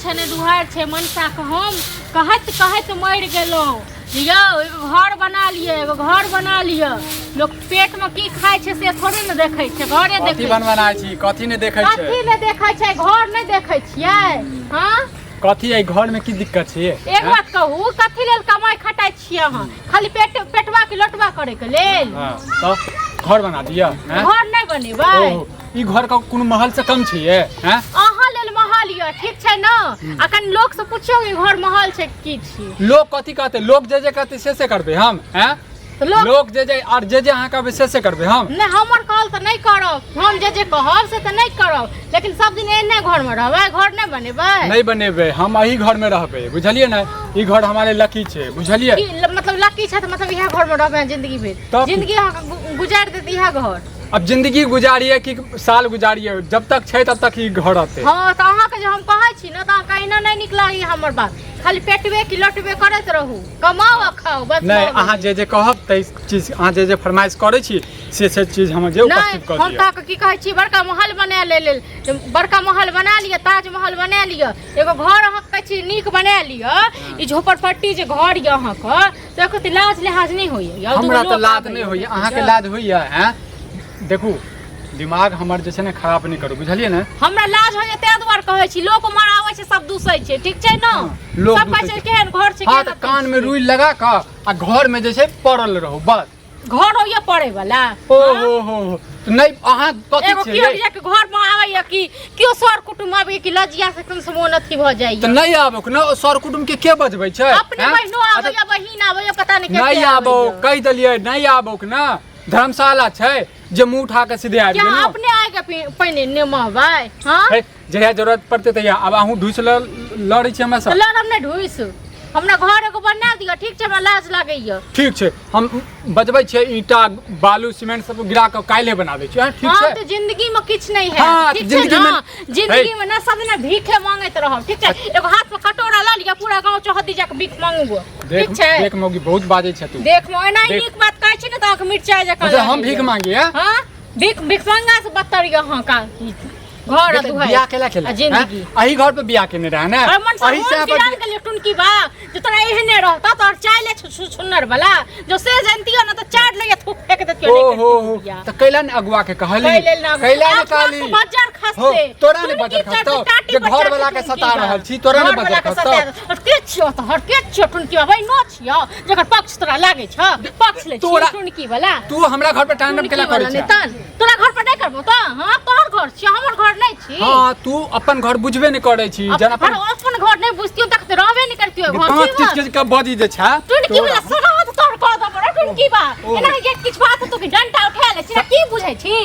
छे ने दुहार छे मनसा के हम कहत कहत मर गेलो यो एगो घर बना लिए एगो घर बना लियो लोग पेट में की खाय छे से थोड़े न देखे छे घरे देखे कथी बनवाना छी कथी ने देखे छे कथी ने देखे छे घर नहीं देखे छियै हां कथी है घर में की दिक्कत छे एक बात कहू कथी लेल कमाई खटाई छियै हां खाली पेटवा के लोटवा करे के लेल हां तो घर बना दिया हैं घर नहीं बनेबै ई घर का कोनो महल से कम छियै हैं अहाँ लेल महल ये ठीक छै न अखन लोग से पूछियो कि घर महल छै की छी लोग कथी कहते लोग जे कहते से करबे हम हैं लोग जे और जे अहाँ कहबे से करबे हम नहीं हमर कहल त नहीं करब हम जे कहब से त नहीं करब लेकिन सब दिन एने घर में रहबै घर नहीं बनेबै नहीं बनेबै हम एही घर में रहबै बुझलिए ना ई घर हमारे लकी छे बुझलिए मतलब लकी छै त मतलब इहा घर में रहबै जिंदगी भर जिंदगी गुजार देती इहा घर अब जिंदगी गुजारिए कि साल गुजारिए जब तक छे तब तक ही घर रहते हां त अहाँ के जे हम कहै छी न त अहाँ कहिना नहीं निकलाई हमर बात खाली पेटवे की लटवे करत रहू कमाओ आ खाओ बस नहीं अहाँ जे कहब तै चीज अहाँ जे फरमाइश करै छी से चीज हम जे उपस्थित कर दियौ हम त की कहै छी बड़का महल बना लेल बड़का महल बना लिया ताजमहल बना लिया एगो घर अहाँ कहै छी नीक बना लिया ई झोपड़पट्टी जे घर य अहाँ के से कते लाज लिहाज नहीं होइया हमरा त लाज नहीं होइया अहाँ के लाज होइया हैं देखू दिमाग हमर जे छै ने खराब नहीं करू बुझलिए ना हमरा लाज होइया ते द्वार कहै छी लोग मारावे छै सब दूसै छै ठीक छै न सब कहै छै केहन घर छै हां त कान में रुई लगा क आ घर में जे छै पड़ल रहू बस घर होइया पड़े वाला ओ हो नहीं अहाँ कथि छै एगो के घर में आवेया कि कियो सर कुटुंब आवे कि लजिया से कम से मोन अथी भ जाइया त नहीं आबो न सर कुटुंब के बजबै छै अपने बहिनो आवेया बहिन आवेया पता नहीं के नहीं आबो कह देलिए नहीं आबो न धर्मशाला छै जे मुंह उठा के सीधे आबि गेल अपने आके पहिने नेमहबै हां जहिया जरूरत पड़ते तहिया अब अहूँ ढूस लड़ै छी हमरा से लड़म नहीं ढूस हमरा घर एगो बना दिया ठीक छै हमरा लाज लागैया ठीक छै हम बजबै छै ईटा बालू सीमेंट सब गिरा के काल्हे बनाबै छी ठीक छै हां तो जिंदगी में किछ नहीं है ठीक छै जिंदगी में ना सब ना भीखे मांगैत रहब ठीक छै एगो हाथ में कटोरा ल लिया पूरा गांव चौहद्दी जाके भीख मांगबो ठीक छै देख मौगी बहुत बाजै छै तू देख मो एना नीक बात कहै छी न त मिर्चाई जका हम भीख मांगी हां भीख मांगा से बत्तर यहां का घर दुहाई बियाह केला जिंदगी अही घर पे बियाह केने रहा ना अही से अपन के लिए टुनकी बा जो तोरा एहने रहता तो चाइले सुन्नर वाला जो से जानती हो ना तो चाट ले थूक फेंक देती हो तो कैला ने अगुआ के कहली कैला ने कहली बाजार खसते तोरा ने बाजार खसतो जे घर वाला के सता रहल छी तोरा ने बाजार खसतो के छियो तो हर के छियो टुनकी भाई नो छियो जकर पक्ष तोरा लागे छ पक्ष ले छी टुनकी वाला तू हमरा घर पे टांडम केला करै छ तोरा घर पर नहीं करबो त हां तोहर घर छी हमर घर नहीं छी हां तू अपन घर बुझबे नहीं करै छी जना अपन घर नहीं बुझतियो त त रहबे नहीं करतियो घर पांच चीज के बदी जे छ टुनकी वाला सरात तोर को द बड़ा टुनकी बा एना के किछ बात तो के डंटा उठा ले छी की बुझै छी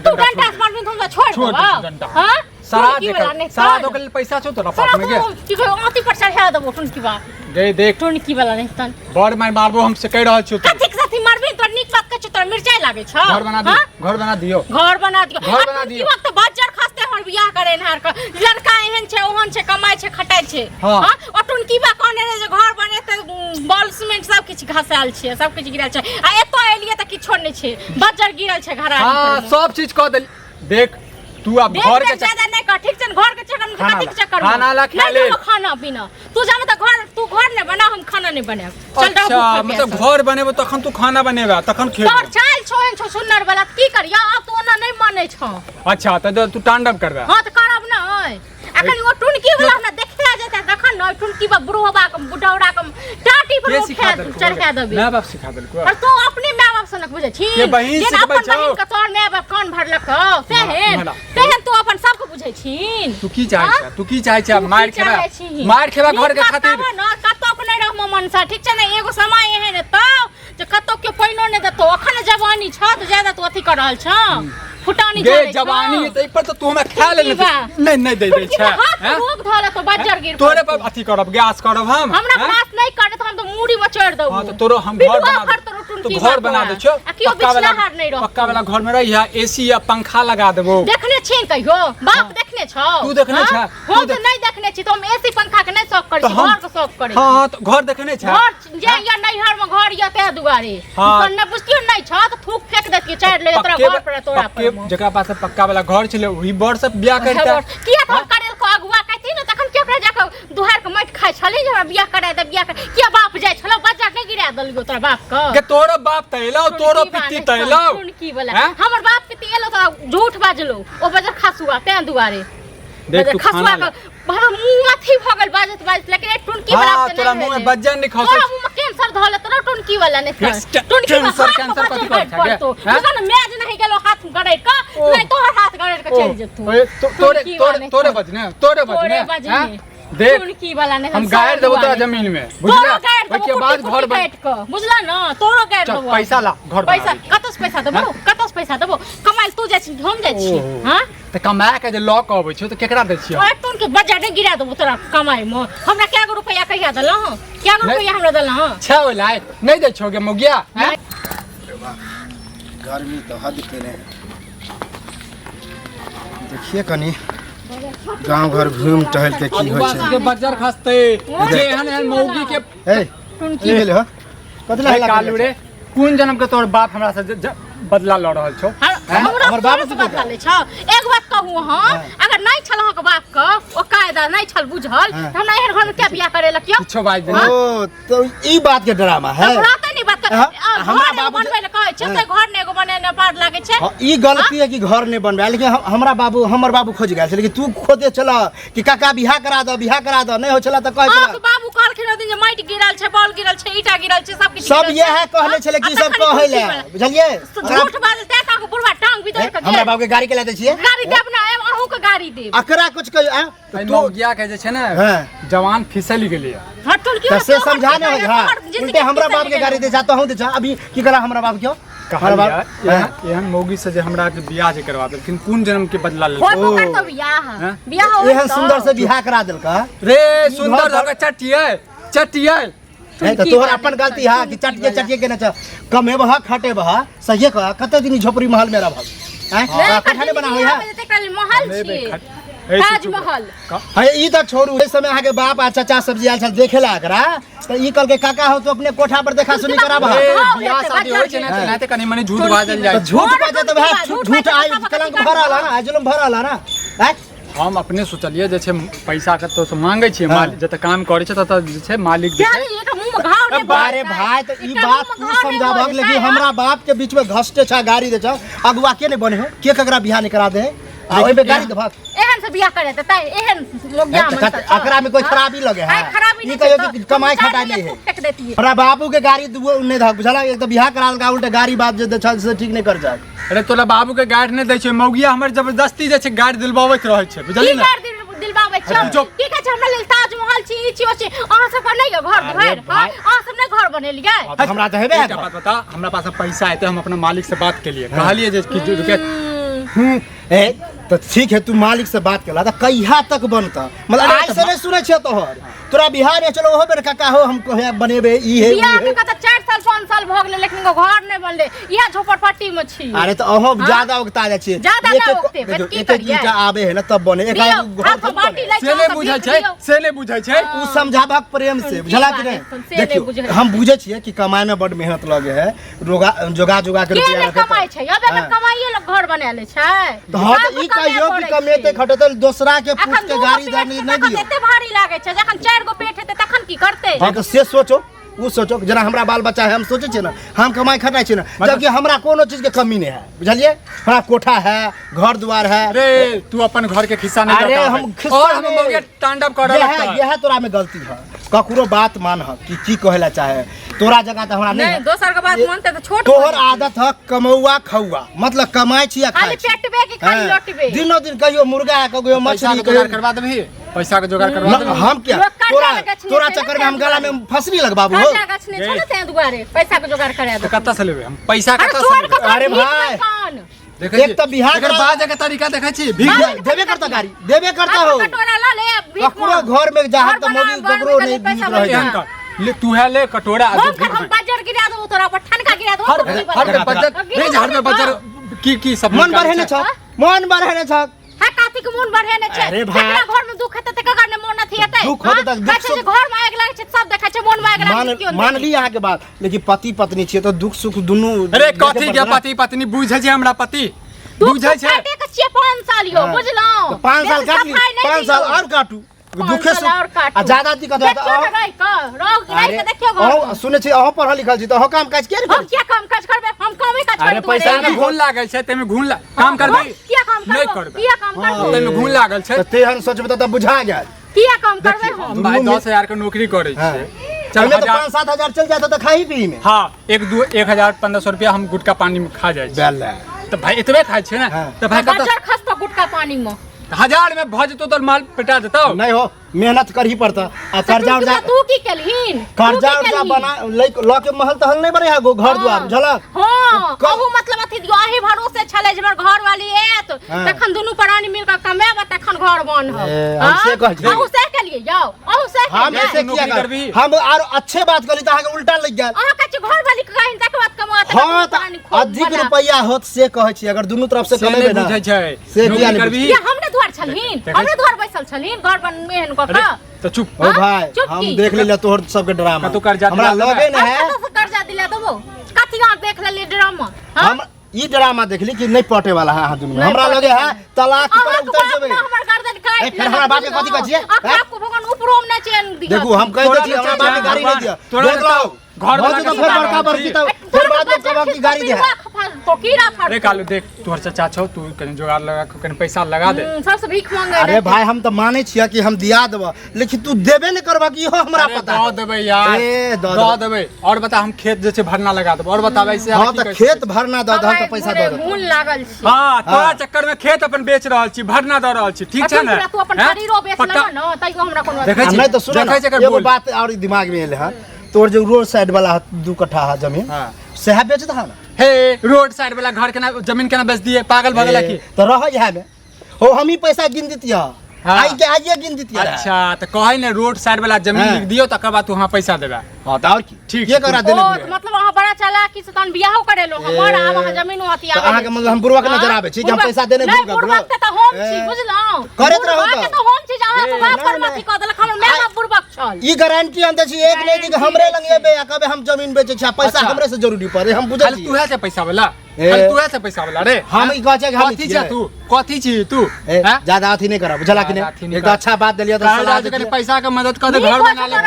तू डंटा मार में तुम छोड़ दो हां सरा दो के पैसा छौ तोरा पास में गे की अति पर चढ़ा दबो टुनकी बा देख टुनकी वाला नहीं तन बड़ मारबो हम से कह रहल छी कथि के साथी मारबी तो निक बात के तोर मिर्चाई लागे छ घर बना दियो की वक्त बाजार खसते हमर बियाह करे नहर का लड़का एहन छे ओहन छे कमाई छे खटाई छे हां और टुनकी बा कोने रे जे घर बने त बॉल सीमेंट सब किछ घसाल छे सब किछ गिरल छे आ एतो एलिए त किछो नै छे बाजार गिरल छे घरा हां सब चीज क दे देख तू अब घर के ज्यादा नहीं कर ठीक छ घर के चक्कर में कथि के चक्कर खाना ला खा ले खाना पीना तू जामे त घर तू घर ने बना हम खाना नहीं बनाए चल अच्छा मतलब घर बनेबो तखन तू खाना बनेबा तखन खेबो तोर चाल छोहन छो सुन्नर वाला की करिया अब तू ओना नहीं माने छ अच्छा त तू तांडव करबा हां त करब ना अखन वो टुनकी वाला हमरा देखला जेता तखन न टुनकी बा बुढ़वा का बुढ़ौड़ा का टाटी पर उठा चढ़ा देबे माय बाप सिखा देल को और तू अपने माय बाप सनक बुझे छी के बहिन सिखबै छौ बहिन का तोर माय बाप कान भरलक तेहन तू अपन सब को बुझे छी तू की चाहे छ मार खेबा घर के खातिर न कतो को नहीं रह मनसा ठीक छ न एगो समय एहन त जे कतो के पैनो ने देतो अखन जवानी छ त ज्यादा तू अथी कर रहल छ फुटानी गे जवानी त पर त तू हमरा खा ले नहीं दे छ हैं रोग धला तो बाजार गिर तोरे पर अथी करब गैस करब हम हमरा बात नहीं करे त हम तो मूड़ी में चढ़ दबो हां तो तोरो हम घर बना दे छो पक्का वाला घर में रही है एसी या पंखा लगा देबो देखने छी कहियो बाप देखने छ तू देखने छ हम तो नहीं देखने छी तो हम एसी पंखा के नहीं शौक करै छी घर के शौक करै छी हां तो घर देखने छ घर जे या नैहर में घर या ते दुआरे तन ने बुझतियो नहीं छ तो थूक फेंक देत के चार ले तोरा घर पर तोरा पर जेकरा पास पक्का वाला घर छले वही बर से ब्याह करता किया तो करे को अगुआ कहती न तखन केकरा जाके दुहार के मट खाइ छली जे हमरा बियाह करा दे बियाह के बाप जाय छलो बच्चा के गिरा देलियो तोरा बाप के तोरो बाप तैलो तोरो पित्ती तैलो की बोला हमर बाप के तेलो त झूठ बाजलो ओ बजर खसुआ ते दुआरे देख तू खाना बाबा मुंह माथी भगल बाजत लेकिन टुनकी वाला हां तोरा मुंह में बज्जन नहीं खा तोरा मुंह में कैंसर धले तोरा टुनकी वाला नहीं टुनकी कैंसर कथि कर तो जखन मैज नहीं गेलो हाथ गड़ै का नहीं तोहर हाथ गड़ै के चल जतू तोरे बजने देख टुनकी वाला नहीं हम गाड़ देबो तोरा जमीन में बुझला ओके बाद घर बुझला ना तोरो गाड़ देबो पैसा ला घर पैसा कतस पैसा देबो कमाइल तू जाय छी हम जाय छी हां त कमा के जे लॉक आबै छ त केकरा दै छियै ओए टुन के बजा ने गिरा देबो तोरा कमाई में हमरा क्या गो रुपया कहिया देला हां क्या गो रुपया हमरा देला हां छ होलाय नहीं दै छोगे मुगिया हैं गर्मी तो हद केने देखिए कनी गांव घर घूम टहल के की होय छै के बजर खसते जे एहन मौगी के ए की भेल हो कतला कालू रे कोन जन्म के तोर बाप हमरा से बदला ल रहल छौ हमर बाप से बदला ले छ एक बात कहू हां अगर नहीं छल के बाप का ओ कायदा नहीं छल बुझल हमरा एहन घर में क्या बियाह करे ल क्यों कुछो बाज दे ओ तो ई बात के ड्रामा है हमरा त नहीं बात हमरा बाबू बनबै ल कहै छै से घर ने एगो बने न पार लागे छै ई गलती है कि घर ने बनबा लेकिन हमर बाबू खोज गेल छै लेकिन तू खोदे चला कि काका बियाह करा दो नहीं हो चला त कहै चला बाबू कहलखिन दिन जे माटि गिरल छै बॉल गिरल छै ईटा गिरल छै सब किछ सब ये है कहले छले कि सब कहै ले बुझलिए झूठ बाजल ते का बुढ़वा टांग भी दे के हमरा बाबू के गाड़ी के लेते छिए गाड़ी देब ना अहू के गाड़ी देब अकरा कुछ कह तो गया के जे छै ने जवान फिसल गेलिए हटुल की से समझा ने हां उल्टे हमरा बाप के गाड़ी दे जा तो हूं दे जा अभी की करा हमरा बाप क्यों एहन मौगी से जे हमरा के बियाह जे करवा देलखिन कोन जन्म के बदला ले ओ तो बियाह हो एहन सुंदर से बियाह करा देलका रे सुंदर धके चटिए नहीं तो तोहर अपन गलती है कि चटिए के न कमे बहा खटे बहा सही कह कते दिन झोपड़ी महल में रहब हैं कठने बना होय है महल छी ताजमहल है ई त छोड़ू ए समय आगे बाप आ चाचा सब्जी आल छल देखेला एकरा त ई कल के काका हो तो अपने कोठा पर देखा सुनी कराबा बियाह शादी होय छै ना त कनी मनी झूठ बाजल जाय झूठ बाजे त भाई झूठ आई कलंक भरल है ना जुलम भरल है ना हैं हम अपने सोचलिए जे छै पैसा के तो मांगे छियै मालिक जत काम करे छै तत जे छै मालिक दे छै बारे भाई तो ई बात तू समझाबक लेकिन हमरा बाप के बीच में घसटे छा गाड़ी दे छ अगुआ के ने बने हो के ककरा बियाह नहीं करा दे आ ओइ पे गाड़ी दे भाग एहन से बियाह करे त एहन लोग जा मन अकरा में कोई खराबी लगे है ई कहियो कि कमाई खटा ली है हमरा बाबू के गाड़ी नहीं धक बुझला एक तो बियाह करा का उल्टा गाड़ी बाप जे छ से ठीक नहीं कर जाए अरे तोरा बाबू के गाड़ी नहीं दै छै मौगिया हमर जबरदस्ती जे छै गाड़ी दिलबावैत रहै छै बुझली ना दिलबावै छै ठीक है हमरा लेल ताजमहल छी छी अहाँ सब पर नहीं घर अहाँ सब नहीं घर बनेलियै हमरा त हेबे बात बता हमरा पास पैसा है तो हम अपने मालिक से बात के लिए कहलिए जे कि ए तो ठीक है तू मालिक से बात करला त कहिया तक बनता मतलब आज से नहीं सुनै छ तोहर तोरा बिहार में चलो हो बेर काका हो हम कहे बनेबे ई है बियाह के कत 4 साल 5 साल भ गेले लेकिन घर नहीं बनले इहा झोपड़पट्टी में छी अरे तो अहो ज्यादा उगता जा छी ज्यादा ना उगते की करिए एक आबे है ना तब बने एक से नहीं बुझै छै उ समझाबक प्रेम से बुझला कि नहीं देखियो हम बुझे छिए कि कमाई में बड़ मेहनत लगे है जोगा के रुपया रखे कमाई छै अब अगर कमाईए लोग घर बना ले छै हां तो ई कहियो कि कमेते खटते दूसरा के पूछ के गाड़ी नहीं दियो कते भारी लागे छै जखन 4 गो पेट हेते तखन की करते हां तो से सोचो वो सोचो जना हमरा बाल बच्चा है हम सोचे छे ना हम कमाई खटाई छे ना जबकि हमरा कोनो चीज के कमी नहीं है बुझलिए हमरा कोठा है घर द्वार है रे तू अपन घर के खिस्सा नहीं अरे देता हम और हम मौगे तांडव कर लगता है यह तोरा में गलती है ककरो बात मान ह कि की कहला चाहे तोरा जगह त हमरा नहीं दोसर के बात मानते तो छोट तोहर आदत है कमौआ खौआ मतलब कमाई छिया खाली पेटबे की खाली लोटबे दिनो दिन कहियो मुर्गा कहियो मछली कहियो करवा देबही पैसा के जोगाड़ करवा देबही हम क्या तोरा चक्कर में हम गला में फसरी लगबाबू हो पैसा के जोगाड़ करा दे कत्ता से लेबे हम पैसा कत्ता से लेबे अरे भाई एक तो बिहार एकर बाजे के तरीका देखै छी देबे करता गाड़ी देबे करता हो कटोरा ला ले ककरो घर में जहां त मोगी ककरो नहीं बीत रहे ले तू है ले कटोरा हम बाजार गिरा दो तोरा पर ठनका गिरा दो हर बजर रे झाड़ में बजर की सब मन बढ़े ने छ हा काती के मन बढ़े ने छै अरे भाई घर में दुख हेते त ककर ने मन अथी हेते दुख होते तक दुख से घर में आग लागे छै सब देखै छै मन में आग लागे क्यों मान ली यहां के बात लेकिन पति पत्नी छिए तो दुख सुख दुनु अरे कथि के पति पत्नी बुझै छै हमरा पति बुझै छै काटे के छिए 5 साल यो बुझलौ 5 साल काट ली 5 साल और काटू दुखे से आ ज्यादा दिक्कत है अरे देखियो ओ सुने छी अहो पढ़ल लिखल छी त अहो काम काज के हम क्या काम काज करबे हम कामे काज करबे अरे पैसा में घून लागल छै तेमे घून काम करबे क्या काम नहीं करबे करबे क्या काम करबे तेमे घून लागल छै त तेहन सोचबे त बुझा गेल क्या काम करबे हम भाई 10,000 के नौकरी करे छियै चल तो 5-7 हजार चल जाता त खाई पी में हां 1,000-1,500 रुपया हम गुटका पानी में खा जाय छी तो भाई इतबे खाय छै ना तो भाई बाजार खसतो गुटका पानी में 1000 में भ जतो तो माल पेटा जतो नहीं हो मेहनत करही पड़ता आ कर्जा उर्जा तू की केलहिन कर्जा उर्जा बना ल के महल तहल नहीं बने है गो घर द्वार झलक हां कहू मतलब अथी दियो आही भरोसे छले जे हमर घर वाली एत तखन दुनू प्राणी मिल के कमेब तखन घर बन हो हमसे कह छी अहू से के लिए जाओ अहू से हम ऐसे किया कर हम और अच्छे बात करी त आगे उल्टा लग गेल अहा कछ घर वाली के कहिन तक बात कमात हां त अधिक रुपया होत से कहै छी अगर दुनू तरफ से कमेबे ना बुझै छै से किया नहीं करबी ये हमने द्वार छलहिन हमने द्वार बैसल छलहिन घर बन मेहन को का तो चुप ओ भाई हम देख ले तोहर सबके ड्रामा तो कर्जा हमरा लगे न है कर्जा दिला देबो कथि आ देख ले ड्रामा हम ई ड्रामा देखली कि नहीं पटे वाला है दुनिया हमरा लगे है तलाक पर उतर जेबे हमर गर्दन काट फिर हमरा बात के कथि कहै छियै आपको भगवान ऊपरोम न चैन दिया देखो हम कह दै छी हमरा बात के गाड़ी नहीं दिया देख लो घर वाला के फिर बड़का बड़की त फिर बाद में कबा की गाड़ी दे तो कीड़ा फाड़ अरे कालू देख तोहर चाचा छौ तू कनी जुगाड़ लगा के कनी पैसा लगा दे सबसे भीख मांगे अरे भाई हम तो माने छिया कि हम दिया देब लेकिन तू देबे नहीं करबा कि इहो हमरा पता दो देबे यार दो देबे और बता हम खेत जे छै भरना लगा देब और बताबै से हां त खेत भरना दो हम तो पैसा दे दे घून लागल छी हां तोरा चक्कर में खेत अपन बेच रहल छी भरना द रहल छी ठीक छै ना तू अपन शरीरो बेच लेबा न तइयो हमरा कोनो देखै छी नहीं तो सुन देखै छै एगो बात और दिमाग में एले है तोर जो रोड साइड वाला 2 कट्ठा है जमीन सेहा बेच दहा ना हे रोड साइड वाला घर के ना जमीन के ना बेच दिए पागल भगल की तो रह यहां में हो हम ही पैसा गिन दितिया आई के आइए गिन दितिया अच्छा तो कहै ने रोड साइड वाला जमीन लिख दियो तकर बाद तू हमरा पैसा देबे हां त और की ठीक के करा देले मतलब वहां बड़ा चालाकी से तन बियाह करेलो हमर वहां जमीन होती तो अहाँ के मतलब हम बुरवा के नजर आवे छी कि हम पैसा देने नहीं बुरबक त हम छी बुझलौ करत रहो तो हम छी जहां तो बाप पर मत क देलक हमर माय बाप बुरबक छल ई गारंटी हम दै छी एक नहीं दी हमरे लंग एबे आ कहबे हम जमीन बेचे छी पैसा हमरे से जरूरी पड़े हम बुझै छी तू है से पैसा वाला तू है से पैसा वाला रे हम ई कहै छै हम कथि छै तू कथि छी तू ज्यादा अथी नहीं करा बुझला कि नहीं एक अच्छा बात देलियो तो सलाह दे पैसा के मदद कर दे घर बना ले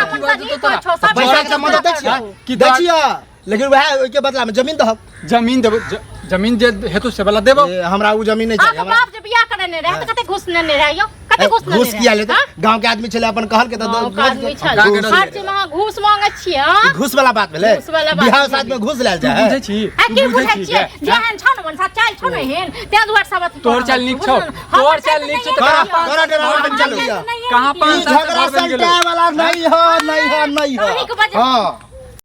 पैसा के मदद दै छियै कि दै छियै लेकिन वह के बदला में जमीन दहब जमीन देबो जमीन जे हेतु से वाला देबो हमरा उ जमीन नहीं चाहिए बाप जे बियाह करने रहे त कते घुस ने रहियो कते घुस ने घुस किया लेते गांव के आदमी छले अपन कहल के त हर चीज में घुस मांगे छियै घुस वाला बात भेले बियाह साथ में घुस लेल जाय बुझै छी की बुझै छियै जेहन छ न मन सा चाल छ न हेन ते दुआर सब तोर चाल नीक छौ तोर चाल नीक छौ करा डराव बन चलो कहां 5 झगड़ा सलटा वाला नहीं हो नहीं हो नहीं हो हां